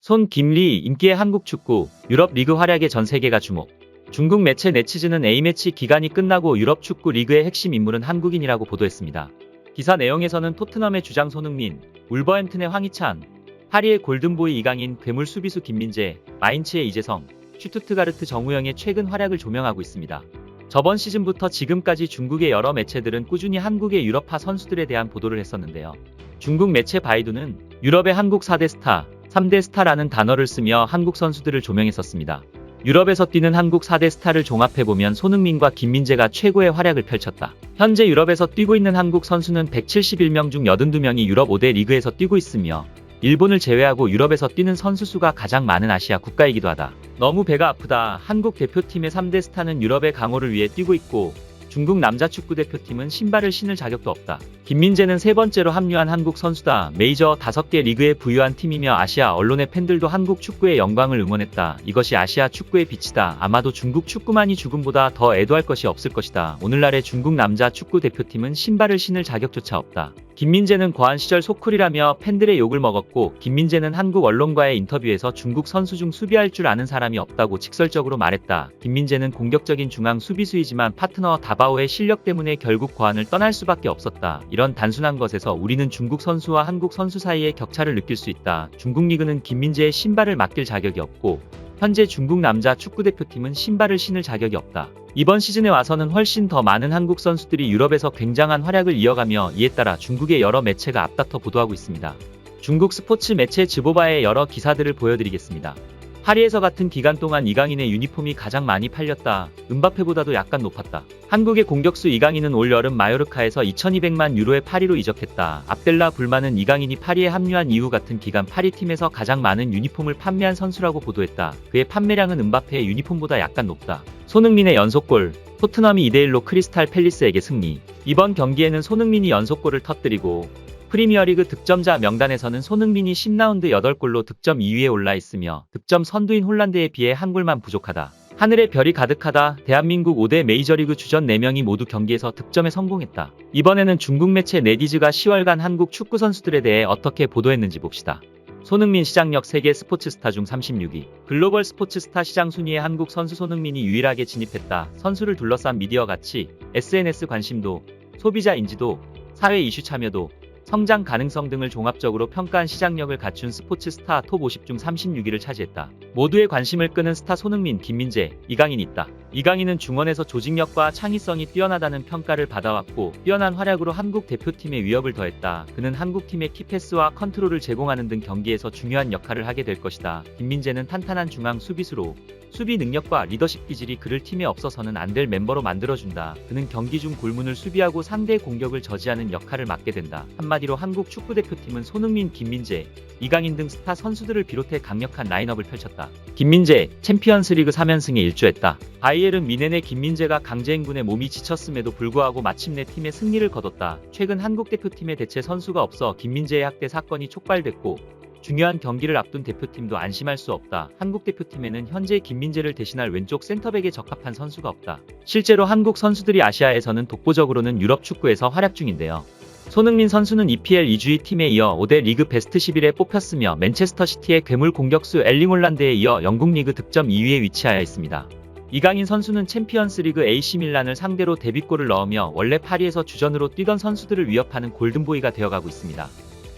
손 김리 인기의 한국 축구, 유럽 리그 활약에 전 세계가 주목. 중국 매체 네티즌은 A매치 기간이 끝나고 유럽 축구 리그의 핵심 인물은 한국인이라고 보도했습니다. 기사 내용에서는 토트넘의 주장 손흥민, 울버햄튼의 황희찬, 파리의 골든보이 이강인, 괴물 수비수 김민재, 마인츠의 이재성, 슈투트가르트 정우영의 최근 활약을 조명하고 있습니다. 저번 시즌부터 지금까지 중국의 여러 매체들은 꾸준히 한국의 유럽파 선수들에 대한 보도를 했었는데요. 중국 매체 바이두는 유럽의 한국 4대 스타, 3대 스타라는 단어를 쓰며 한국 선수들을 조명했었습니다. 유럽에서 뛰는 한국 4대 스타를 종합해보면 손흥민과 김민재가 최고의 활약을 펼쳤다. 현재 유럽에서 뛰고 있는 한국 선수는 171명 중 82명이 유럽 5대 리그에서 뛰고 있으며 일본을 제외하고 유럽에서 뛰는 선수 수가 가장 많은 아시아 국가이기도 하다. 너무 배가 아프다. 한국 대표팀의 3대 스타는 유럽의 강호를 위해 뛰고 있고 중국 남자 축구 대표팀은 신발을 신을 자격도 없다. 김민재는 세 번째로 합류한 한국 선수다. 메이저 5개 리그에 부유한 팀이며 아시아 언론의 팬들도 한국 축구의 영광을 응원했다. 이것이 아시아 축구의 빛이다. 아마도 중국 축구만이 죽음보다 더 애도할 것이 없을 것이다. 오늘날의 중국 남자 축구 대표팀은 신발을 신을 자격조차 없다. 김민재는 고한 시절 소쿨이라며 팬들의 욕을 먹었고 김민재는 한국 언론과의 인터뷰에서 중국 선수 중 수비할 줄 아는 사람이 없다고 직설적으로 말했다. 김민재는 공격적인 중앙 수비수이지만 파트너 다바오의 실력 때문에 결국 고한을 떠날 수밖에 없었다. 이런 단순한 것에서 우리는 중국 선수와 한국 선수 사이의 격차를 느낄 수 있다. 중국 리그는 김민재의 신발을 맡길 자격이 없고 현재 중국 남자 축구대표팀은 신발을 신을 자격이 없다. 이번 시즌에 와서는 훨씬 더 많은 한국 선수들이 유럽에서 굉장한 활약을 이어가며 이에 따라 중국의 여러 매체가 앞다퉈 보도하고 있습니다. 중국 스포츠 매체 즈보바의 여러 기사들을 보여드리겠습니다. 파리에서 같은 기간 동안 이강인의 유니폼이 가장 많이 팔렸다. 음바페보다도 약간 높았다. 한국의 공격수 이강인은 올 여름 마요르카에서 2200만 유로에 파리로 이적했다. 압델라 불만은 이강인이 파리에 합류한 이후 같은 기간 파리 팀에서 가장 많은 유니폼을 판매한 선수라고 보도했다. 그의 판매량은 음바페의 유니폼보다 약간 높다. 손흥민의 연속골, 토트넘이 2대1로 크리스탈 팰리스에게 승리. 이번 경기에는 손흥민이 연속골을 터뜨리고 프리미어리그 득점자 명단에서는 손흥민이 10라운드 8골로 득점 2위에 올라 있으며 득점 선두인 홀란드에 비해 한 골만 부족하다. 하늘에 별이 가득하다. 대한민국 5대 메이저리그 주전 4명이 모두 경기에서 득점에 성공했다. 이번에는 중국 매체 네디즈가 10월간 한국 축구 선수들에 대해 어떻게 보도했는지 봅시다. 손흥민 시장력 세계 스포츠 스타 중 36위. 글로벌 스포츠 스타 시장 순위에 한국 선수 손흥민이 유일하게 진입했다. 선수를 둘러싼 미디어 가치, SNS 관심도, 소비자 인지도, 사회 이슈 참여도, 성장 가능성 등을 종합적으로 평가한 시장력을 갖춘 스포츠 스타 톱 50 중 36위를 차지했다. 모두의 관심을 끄는 스타 손흥민, 김민재, 이강인이 있다. 이강인은 중원에서 조직력과 창의성이 뛰어나다는 평가를 받아왔고 뛰어난 활약으로 한국 대표팀의 위협을 더했다. 그는 한국팀의 키패스와 컨트롤을 제공하는 등 경기에서 중요한 역할을 하게 될 것이다. 김민재는 탄탄한 중앙 수비수로 수비 능력과 리더십 기질이 그를 팀에 없어서는 안 될 멤버로 만들어준다. 그는 경기 중 골문을 수비하고 상대의 공격을 저지하는 역할을 맡게 된다. 한마디로 한국 축구대표팀은 손흥민, 김민재, 이강인 등 스타 선수들을 비롯해 강력한 라인업을 펼쳤다. 김민재, 챔피언스리그 3연승에 일조했다. 바이에른 뮌헨의 김민재가 강제행군에 몸이 지쳤음에도 불구하고 마침내 팀의 승리를 거뒀다. 최근 한국 대표팀에 대체 선수가 없어 김민재의 학대 사건이 촉발됐고 중요한 경기를 앞둔 대표팀도 안심할 수 없다. 한국 대표팀에는 현재 김민재를 대신할 왼쪽 센터백에 적합한 선수가 없다. 실제로 한국 선수들이 아시아에서는 독보적으로는 유럽 축구에서 활약 중인데요. 손흥민 선수는 EPL 2주의 팀에 이어 5대 리그 베스트 11에 뽑혔으며 맨체스터 시티의 괴물 공격수 엘링 홀란드에 이어 영국 리그 득점 2위에 위치하여 있습니다. 이강인 선수는 챔피언스 리그 AC 밀란을 상대로 데뷔골을 넣으며 원래 파리에서 주전으로 뛰던 선수들을 위협하는 골든보이가 되어가고 있습니다.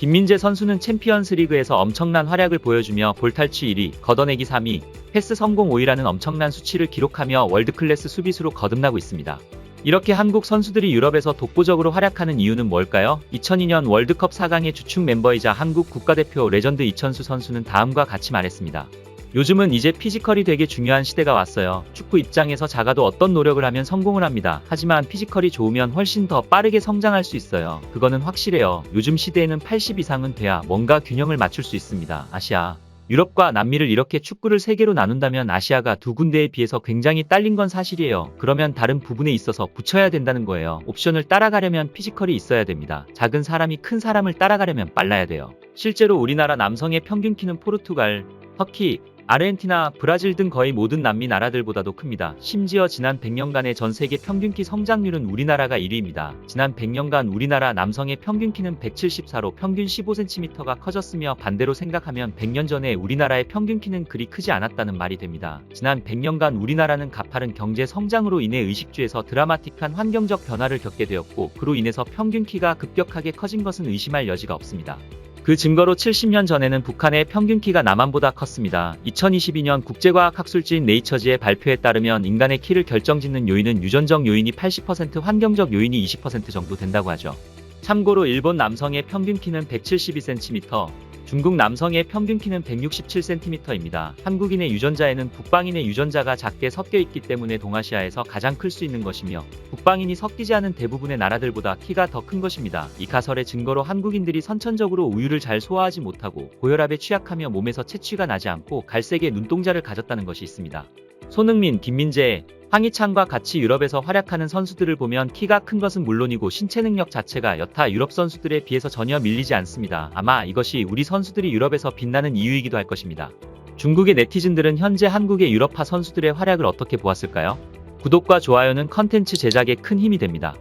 김민재 선수는 챔피언스 리그에서 엄청난 활약을 보여주며 볼탈취 1위, 걷어내기 3위, 패스 성공 5위라는 엄청난 수치를 기록하며 월드클래스 수비수로 거듭나고 있습니다. 이렇게 한국 선수들이 유럽에서 독보적으로 활약하는 이유는 뭘까요? 2002년 월드컵 4강의 주축 멤버이자 한국 국가대표 레전드 이천수 선수는 다음과 같이 말했습니다. 요즘은 이제 피지컬이 되게 중요한 시대가 왔어요. 축구 입장에서 작아도 어떤 노력을 하면 성공을 합니다. 하지만 피지컬이 좋으면 훨씬 더 빠르게 성장할 수 있어요. 그거는 확실해요. 요즘 시대에는 80 이상은 돼야 뭔가 균형을 맞출 수 있습니다. 아시아, 유럽과 남미를 이렇게 축구를 세 개로 나눈다면 아시아가 두 군데에 비해서 굉장히 딸린 건 사실이에요. 그러면 다른 부분에 있어서 붙여야 된다는 거예요. 옵션을 따라가려면 피지컬이 있어야 됩니다. 작은 사람이 큰 사람을 따라가려면 빨라야 돼요. 실제로 우리나라 남성의 평균 키는 포르투갈, 터키, 아르헨티나, 브라질 등 거의 모든 남미 나라들보다도 큽니다. 심지어 지난 100년간의 전 세계 평균 키 성장률은 우리나라가 1위입니다. 지난 100년간 우리나라 남성의 평균 키는 174로 평균 15cm가 커졌으며 반대로 생각하면 100년 전에 우리나라의 평균 키는 그리 크지 않았다는 말이 됩니다. 지난 100년간 우리나라는 가파른 경제 성장으로 인해 의식주에서 드라마틱한 환경적 변화를 겪게 되었고 그로 인해서 평균 키가 급격하게 커진 것은 의심할 여지가 없습니다. 그 증거로 70년 전에는 북한의 평균 키가 남한보다 컸습니다. 2022년 국제과학학술지인 네이처지의 발표에 따르면 인간의 키를 결정짓는 요인은 유전적 요인이 80%, 환경적 요인이 20% 정도 된다고 하죠. 참고로 일본 남성의 평균 키는 172cm, 중국 남성의 평균 키는 167cm입니다. 한국인의 유전자에는 북방인의 유전자가 작게 섞여 있기 때문에 동아시아에서 가장 클 수 있는 것이며 북방인이 섞이지 않은 대부분의 나라들보다 키가 더 큰 것입니다. 이 가설의 증거로 한국인들이 선천적으로 우유를 잘 소화하지 못하고 고혈압에 취약하며 몸에서 채취가 나지 않고 갈색의 눈동자를 가졌다는 것이 있습니다. 손흥민, 김민재, 황희찬과 같이 유럽에서 활약하는 선수들을 보면 키가 큰 것은 물론이고 신체 능력 자체가 여타 유럽 선수들에 비해서 전혀 밀리지 않습니다. 아마 이것이 우리 선수들이 유럽에서 빛나는 이유이기도 할 것입니다. 중국의 네티즌들은 현재 한국의 유럽파 선수들의 활약을 어떻게 보았을까요? 구독과 좋아요는 컨텐츠 제작에 큰 힘이 됩니다.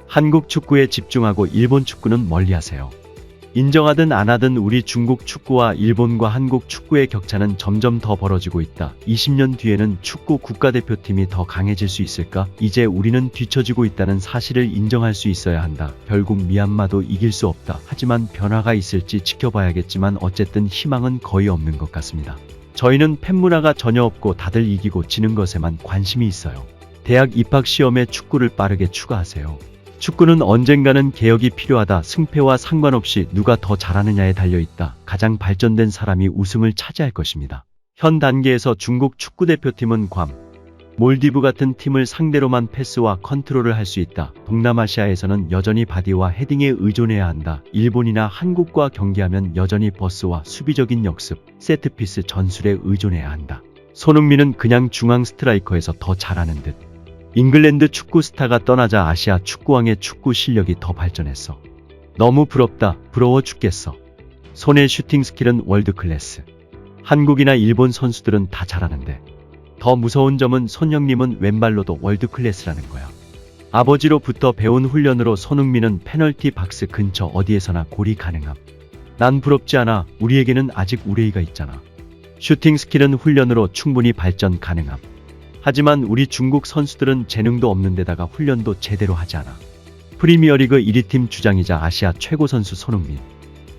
한국 축구에 집중하고 일본 축구는 멀리하세요. 인정하든 안 하든 우리 중국 축구와 일본과 한국 축구의 격차는 점점 더 벌어지고 있다. 20년 뒤에는 축구 국가대표팀이 더 강해질 수 있을까? 이제 우리는 뒤처지고 있다는 사실을 인정할 수 있어야 한다. 결국 미얀마도 이길 수 없다. 하지만 변화가 있을지 지켜봐야겠지만 어쨌든 희망은 거의 없는 것 같습니다. 저희는 팬문화가 전혀 없고 다들 이기고 지는 것에만 관심이 있어요. 대학 입학 시험에 축구를 빠르게 추가하세요. 축구는 언젠가는 개혁이 필요하다. 승패와 상관없이 누가 더 잘하느냐에 달려있다. 가장 발전된 사람이 우승을 차지할 것입니다. 현 단계에서 중국 축구대표팀은 괌, 몰디브 같은 팀을 상대로만 패스와 컨트롤을 할 수 있다. 동남아시아에서는 여전히 바디와 헤딩에 의존해야 한다. 일본이나 한국과 경기하면 여전히 버스와 수비적인 역습, 세트피스 전술에 의존해야 한다. 손흥민은 그냥 중앙 스트라이커에서 더 잘하는 듯. 잉글랜드 축구 스타가 떠나자 아시아 축구왕의 축구 실력이 더 발전했어. 너무 부럽다. 부러워 죽겠어. 손의 슈팅 스킬은 월드 클래스. 한국이나 일본 선수들은 다 잘하는데 더 무서운 점은 손 형님은 왼발로도 월드 클래스라는 거야. 아버지로부터 배운 훈련으로 손흥민은 페널티 박스 근처 어디에서나 골이 가능함. 난 부럽지 않아. 우리에게는 아직 우레이가 있잖아. 슈팅 스킬은 훈련으로 충분히 발전 가능함. 하지만 우리 중국 선수들은 재능도 없는 데다가 훈련도 제대로 하지 않아. 프리미어리그 1위 팀 주장이자 아시아 최고 선수 손흥민.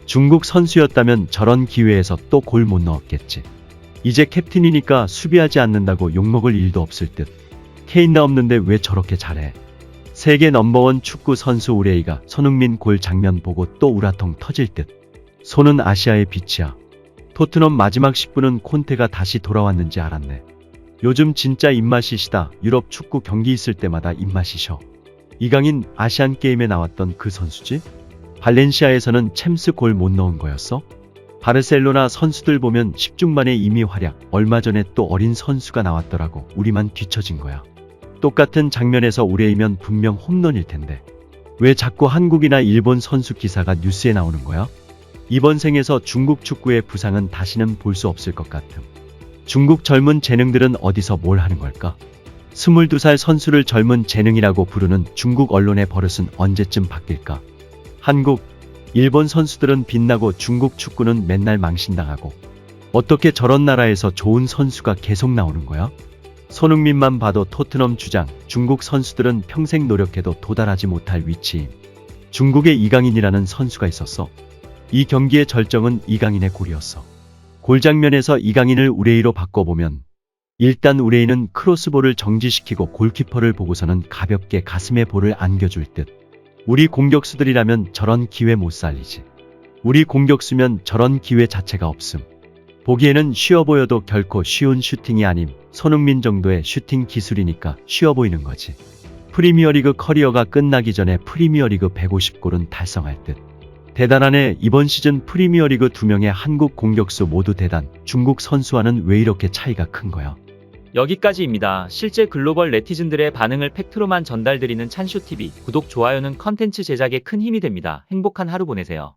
중국 선수였다면 저런 기회에서 또 골 못 넣었겠지. 이제 캡틴이니까 수비하지 않는다고 욕먹을 일도 없을 듯. 케인나 없는데 왜 저렇게 잘해. 세계 넘버원 축구 선수 우레이가 손흥민 골 장면 보고 또 우라통 터질 듯. 손은 아시아의 빛이야. 토트넘 마지막 10분은 콘테가 다시 돌아왔는지 알았네. 요즘 진짜 입맛이시다. 유럽 축구 경기 있을 때마다 입맛이셔. 이강인 아시안게임에 나왔던 그 선수지? 발렌시아에서는 챔스 골 못 넣은 거였어? 바르셀로나 선수들 보면 10중반에 이미 활약. 얼마 전에 또 어린 선수가 나왔더라고. 우리만 뒤처진 거야. 똑같은 장면에서 우레이면 분명 홈런일 텐데. 왜 자꾸 한국이나 일본 선수 기사가 뉴스에 나오는 거야? 이번 생에서 중국 축구의 부상은 다시는 볼 수 없을 것 같음. 중국 젊은 재능들은 어디서 뭘 하는 걸까? 22살 선수를 젊은 재능이라고 부르는 중국 언론의 버릇은 언제쯤 바뀔까? 한국, 일본 선수들은 빛나고 중국 축구는 맨날 망신당하고 어떻게 저런 나라에서 좋은 선수가 계속 나오는 거야? 손흥민만 봐도 토트넘 주장, 중국 선수들은 평생 노력해도 도달하지 못할 위치임. 중국에 이강인이라는 선수가 있었어. 이 경기의 절정은 이강인의 골이었어. 골 장면에서 이강인을 우레이로 바꿔보면 일단 우레이는 크로스볼을 정지시키고 골키퍼를 보고서는 가볍게 가슴에 볼을 안겨줄 듯. 우리 공격수들이라면 저런 기회 못 살리지. 우리 공격수면 저런 기회 자체가 없음. 보기에는 쉬워 보여도 결코 쉬운 슈팅이 아님. 손흥민 정도의 슈팅 기술이니까 쉬워 보이는 거지. 프리미어리그 커리어가 끝나기 전에 프리미어리그 150골은 달성할 듯. 대단하네. 이번 시즌 프리미어리그 2명의 한국 공격수 모두 대단. 중국 선수와는 왜 이렇게 차이가 큰 거야? 여기까지입니다. 실제 글로벌 네티즌들의 반응을 팩트로만 전달드리는 찬쇼TV. 구독, 좋아요는 컨텐츠 제작에 큰 힘이 됩니다. 행복한 하루 보내세요.